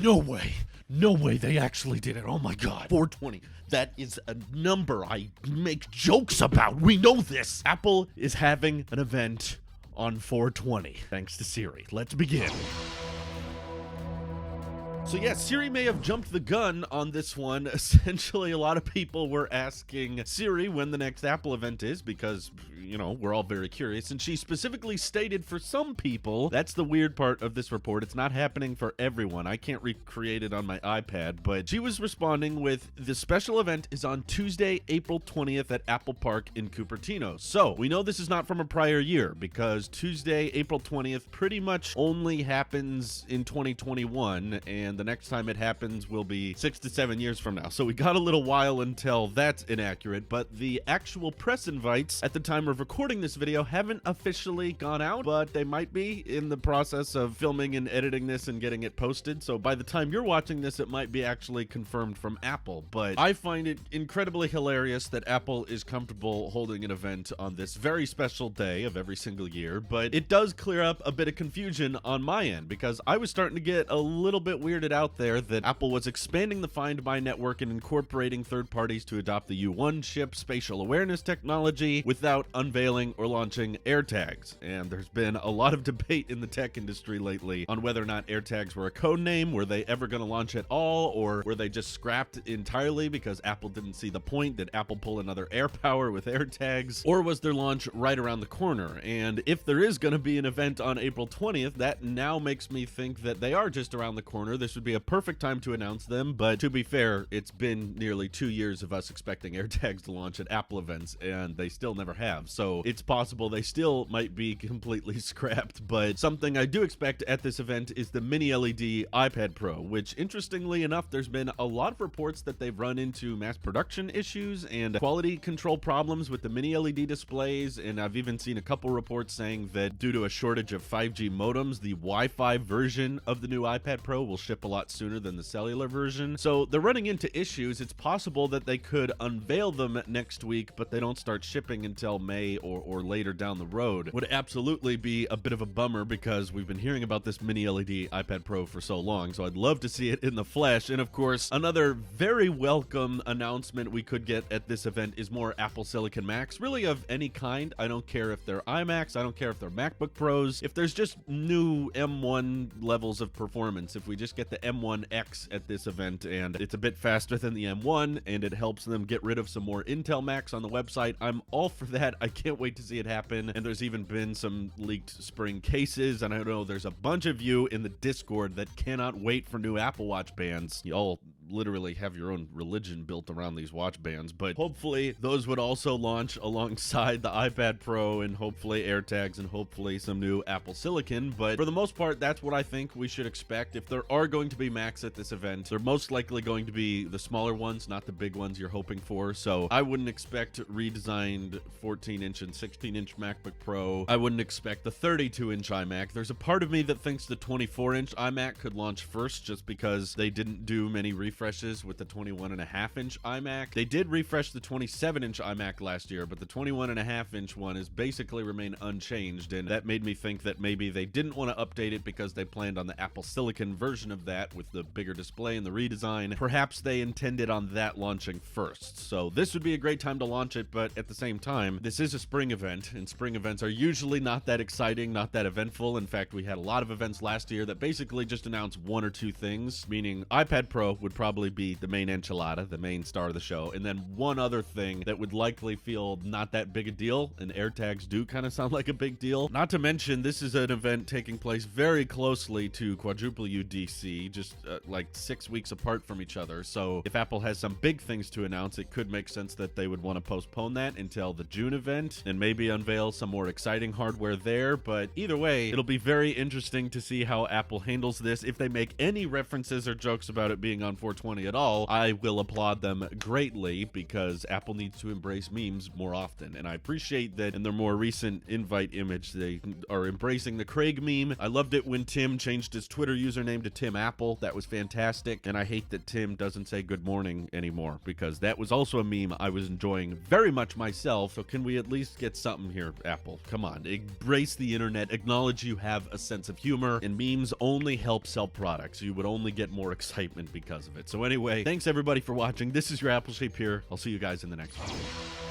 No way. No way they actually did it. Oh my god. 420. That is a number I make jokes about. We know this. Apple is having an event on 420, thanks to Siri. Let's begin. So yeah, Siri may have jumped the gun on this one. Essentially, a lot of people were asking Siri when the next Apple event is because, you know, we're all very curious. And she specifically stated for some people, that's the weird part of this report, it's not happening for everyone. I can't recreate it on my iPad, but she was responding with, the special event is on Tuesday, April 20th at Apple Park in Cupertino. So, we know this is not from a prior year because Tuesday, April 20th pretty much only happens in 2021, and the next time it happens will be 6 to 7 years from now. So we got a little while until that's inaccurate, but the actual press invites at the time of recording this video haven't officially gone out, but they might be in the process of filming and editing this and getting it posted. So by the time you're watching this, it might be actually confirmed from Apple. But I find it incredibly hilarious that Apple is comfortable holding an event on this very special day of every single year, but it does clear up a bit of confusion on my end because I was starting to get a little bit weirded out there that Apple was expanding the Find My network and incorporating third parties to adopt the U1 chip spatial awareness technology without unveiling or launching AirTags. And there's been a lot of debate in the tech industry lately on whether or not AirTags were a code name, were they ever going to launch at all, or were they just scrapped entirely because Apple didn't see the point? Did Apple pull another AirPower with AirTags, or was their launch right around the corner? And if there is going to be an event on April 20th, that now makes me think that they are just around the corner. This would be a perfect time to announce them, but to be fair, it's been nearly 2 years of us expecting AirTags to launch at Apple events, and they still never have. So it's possible they still might be completely scrapped, but something I do expect at this event is the mini LED iPad Pro, which interestingly enough, there's been a lot of reports that they've run into mass production issues and quality control problems with the mini LED displays, and I've even seen a couple reports saying that due to a shortage of 5G modems, the Wi-Fi version of the new iPad Pro will ship a lot sooner than the cellular version. So they're running into issues. It's possible that they could unveil them next week, but they don't start shipping until May or later down the road. Would absolutely be a bit of a bummer because we've been hearing about this mini LED iPad Pro for so long, so I'd love to see it in the flesh. And of course, another very welcome announcement we could get at this event is more Apple Silicon Macs, really of any kind. I don't care if they're iMacs, I don't care if they're MacBook Pros, if there's just new M1 levels of performance, if we just get the M1X at this event and it's a bit faster than the M1 and it helps them get rid of some more Intel Macs on the website, I'm all for that. I can't wait to see it happen. And there's even been some leaked spring cases, and I know there's a bunch of you in the Discord that cannot wait for new Apple Watch bands. Y'all literally have your own religion built around these watch bands, but hopefully those would also launch alongside the iPad Pro and hopefully AirTags and hopefully some new Apple Silicon. But for the most part, that's what I think we should expect. If there are going to be Macs at this event, they're most likely going to be the smaller ones, not the big ones you're hoping for. So I wouldn't expect redesigned 14-inch and 16-inch MacBook Pro. I wouldn't expect the 32-inch iMac. There's a part of me that thinks the 24-inch iMac could launch first just because they didn't do many refreshes with the 21.5-inch iMac. They did refresh the 27-inch iMac last year, but the 21.5-inch one has basically remained unchanged, and that made me think that maybe they didn't want to update it because they planned on the Apple Silicon version of that with the bigger display and the redesign. Perhaps they intended on that launching first. So this would be a great time to launch it, but at the same time, this is a spring event, and spring events are usually not that exciting, not that eventful. In fact, we had a lot of events last year that basically just announced one or two things, meaning iPad Pro would probably be the main enchilada, the main star of the show, and then one other thing that would likely feel not that big a deal, and AirTags do kind of sound like a big deal. Not to mention, this is an event taking place very closely to Quadruple UDC, just like 6 weeks apart from each other. So if Apple has some big things to announce, it could make sense that they would want to postpone that until the June event and maybe unveil some more exciting hardware there. But either way, it'll be very interesting to see how Apple handles this. If they make any references or jokes about it being on 420, 420 at all, I will applaud them greatly, because Apple needs to embrace memes more often. And I appreciate that in their more recent invite image, they are embracing the Craig meme. I loved it when Tim changed his Twitter username to Tim Apple. That was fantastic. And I hate that Tim doesn't say good morning anymore, because that was also a meme I was enjoying very much myself. So can we at least get something here, Apple? Come on, embrace the internet, acknowledge you have a sense of humor, and memes only help sell products. You would only get more excitement because of it. So anyway, thanks everybody for watching. This is your Apple Shape here. I'll see you guys in the next one.